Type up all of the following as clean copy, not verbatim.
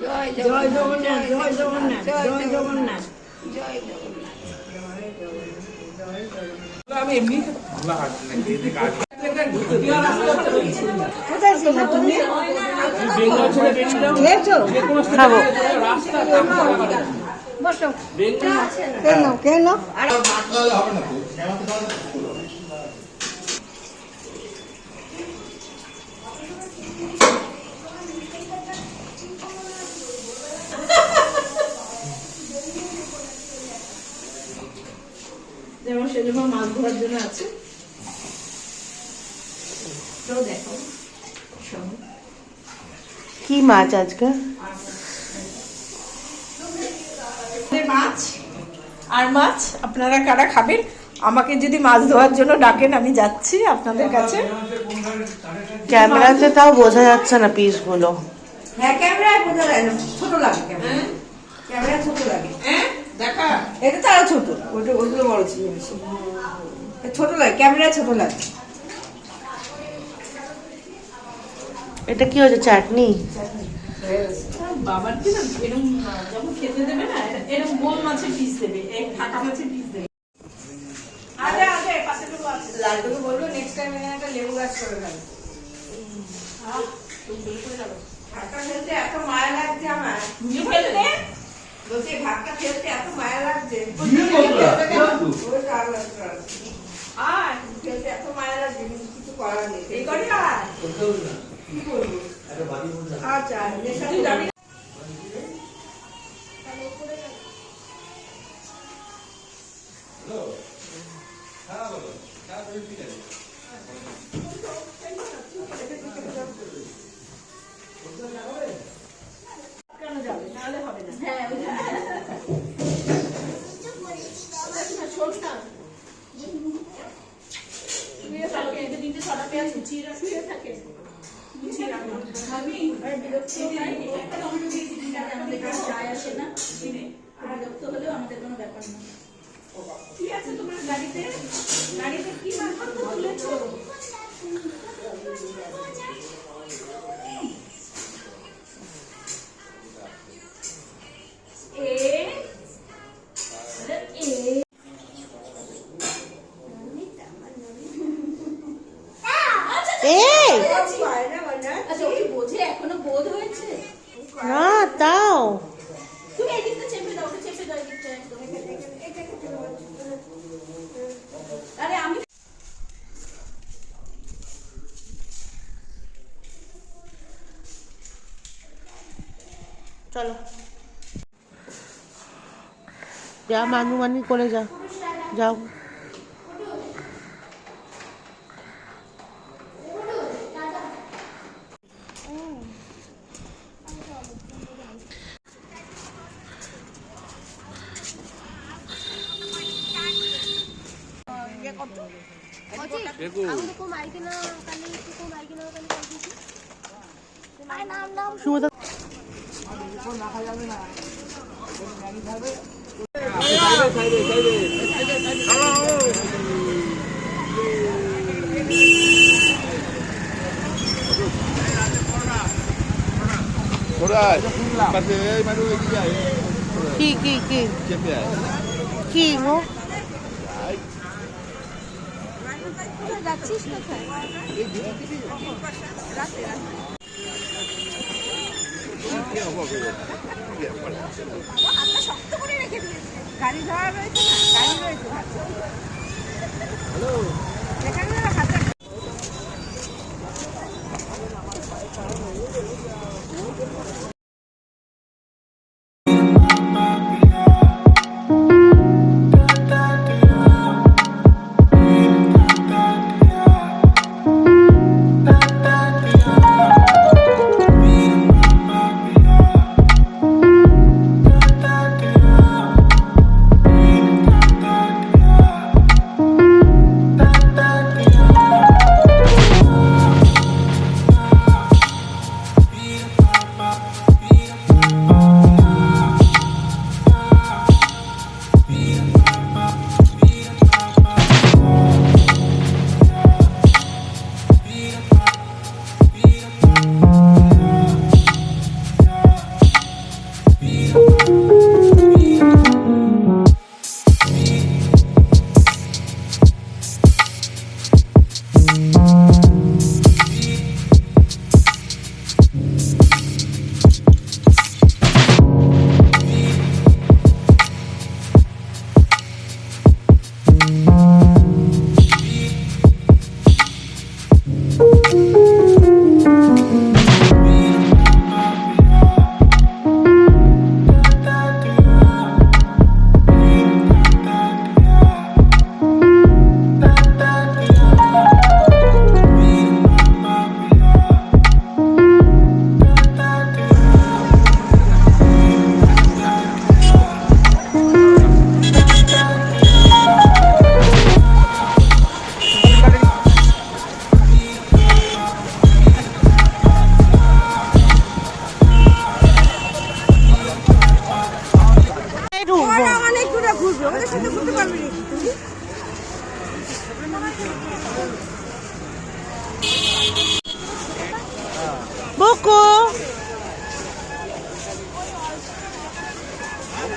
জয় জগন্নাথ, জয় জগন্নাথ, জয় জগন্নাথ, জয় আমি এমনি কোথায় ছিলে তুমি? খেয়েছো? খাবো। বসো। কেন কেন? যেমন সেজন্য মাছ ধরার জন্য আছে। তো দেখো কি মাছ আজকে? মাছ আর মাছ আপনারা কারা খাবেন? আমাকে যদি মাছ ধোয়ার জন্য ডাকেন আমি যাচ্ছি আপনাদের কাছে। ক্যামেরাতে তাও বোঝা যাচ্ছে না পিসগুলো। হ্যাঁ ক্যামেরায় বোঝা যায় না, ছোট লাগে ক্যামেরা, ক্যামেরা ছোট লাগে। দেখা এটা তো আরো ছোট, ওইগুলো বড় ছিল বেশি, ছোট লাগে ক্যামেরায়, ছোট লাগে। এটা কি হচ্ছে, চাটনি? বাবার কি না এরকম যখন খেতে দেবে না এরকম গোল মাছের পিস দেবে, এক ফাঁকা মাছের পিস দেবে। আরে আরে পাশে তো আছে। লালটুকে বলবো নেক্সট টাইম এখানে একটা লেবু গাছ করে ফেলো। ভাতটা ফেলতে এত মায়া লাগছে আমার। ফেলতে বলছি ভাতটা ফেলতে এত মায়া লাগছে। আর ফেলতে এত মায়া লাগছে, কিন্তু কিছু করার নেই। এই করি আর কি করবো? আচ্ছা তুই যাবি? কেন যাবে? নাহলে হবে না। হ্যাঁ কি আছে তোমার গাড়িতে? গাড়িতে কি মালপত্র তুলেছো? এখনো বোধ হয়েছে না তাও তুমি এদিকটা চেপে দাও, চেপে দাও এদিকটা একদম। আরে আমি চলো যা মানুমানি করে যা, যাও। সুমতা কি কি কি কি গো? যাচ্ছিস কোথায়? হাতটা শক্ত করে রেখে দিয়েছে, গাড়ি ধরা রয়েছে না, গাড়ি রয়েছে এখানে হাতে।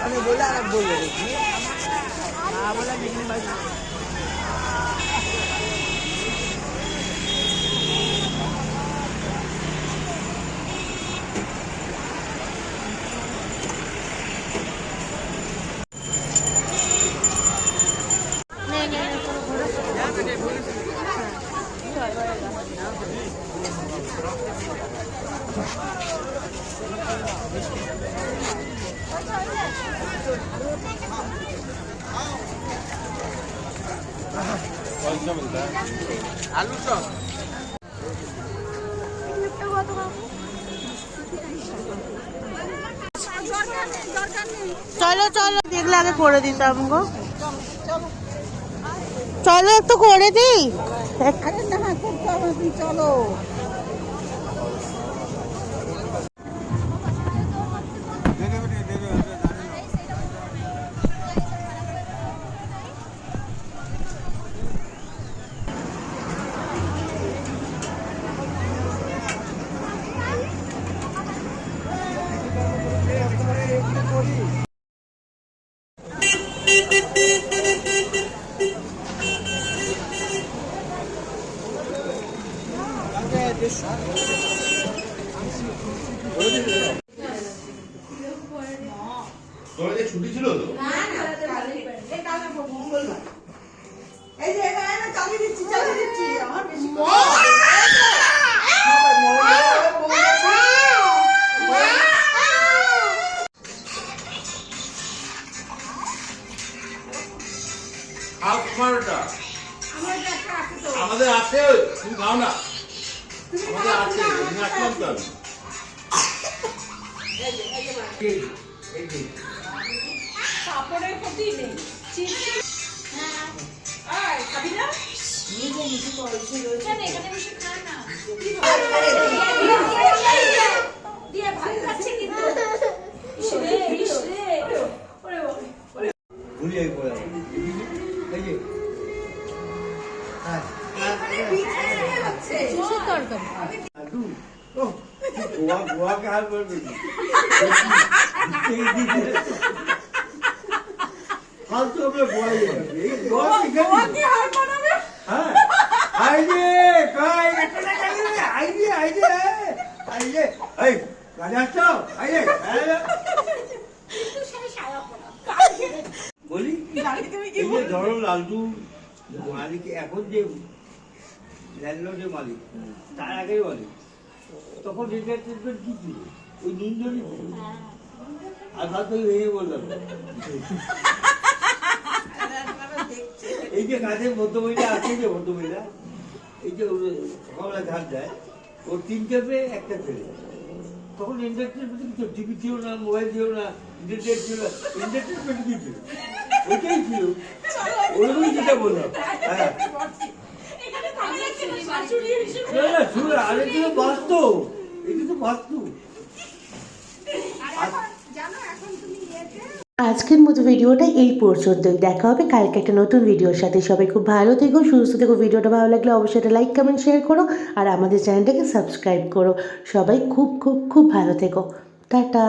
আমি বলে আর বলবো দেখি বলে বিঘ্ন বাজি আলু চপ চলো চলো দেখলে আগে করে দিতাম গো চলো একটু করে দিই চলো ছুটি ছিল তো এই যে এখানে চালিয়ে দিচ্ছি আমার বেশি খাও তোমারটা আমাদের আছে তুমি খাও না আমাদের আছে তুমি আসলাম তো কাপড়ের ক্ষতি নেই খাবি না এখানে বসে খা না দিয়ে ভাত খাচ্ছে কিন্তু ভুলি এই পড়ে এই যে আলু ও গোয়া কে হাল করবে হাল তো আমরা গোয়াই এই গোয়া কি হাল বানাবে হ্যাঁ আইডে কই এটা না গেলে আইডে এই রাজা তো আইডে বলি এই যে ধরো লালটু মালিক এখন যে ল্যান্ডলর্ডের মালিক তার আগেই মালিক তখন এন্টারটেনমেন্ট কি ছিল ওই নুনজনই ছিল আর ভাত ভেঙে বললাম এই যে কাজের মধ্যমহিলা আছে যে মধ্যমহিলা এই যে সকালবেলা ঘাট যায় ওর 3টে মেয়ে একটা ছেলে তখন এন্টারটেনমেন্ট কিছু টিভি ছিল না মোবাইল ছিল না ইন্টারনেট ছিল এন্টারটেনমেন্ট কি ছিল ওইটাই ছিল ওরকমই যেটা বললাম হ্যাঁ আরে তো বাস্তব এটা তো বাস্তব আজকের মতো ভিডিওটা এই পর্যন্তই দেখা হবে কালকে একটা নতুন ভিডিওর সাথে সবাই খুব ভালো থেকো সুস্থ থেকো ভিডিওটা ভালো লাগলে অবশ্যই একটা লাইক কমেন্ট শেয়ার করো আর আমাদের চ্যানেলটাকে সাবস্ক্রাইব করো সবাই খুব খুব খুব ভালো থেকো টাটা।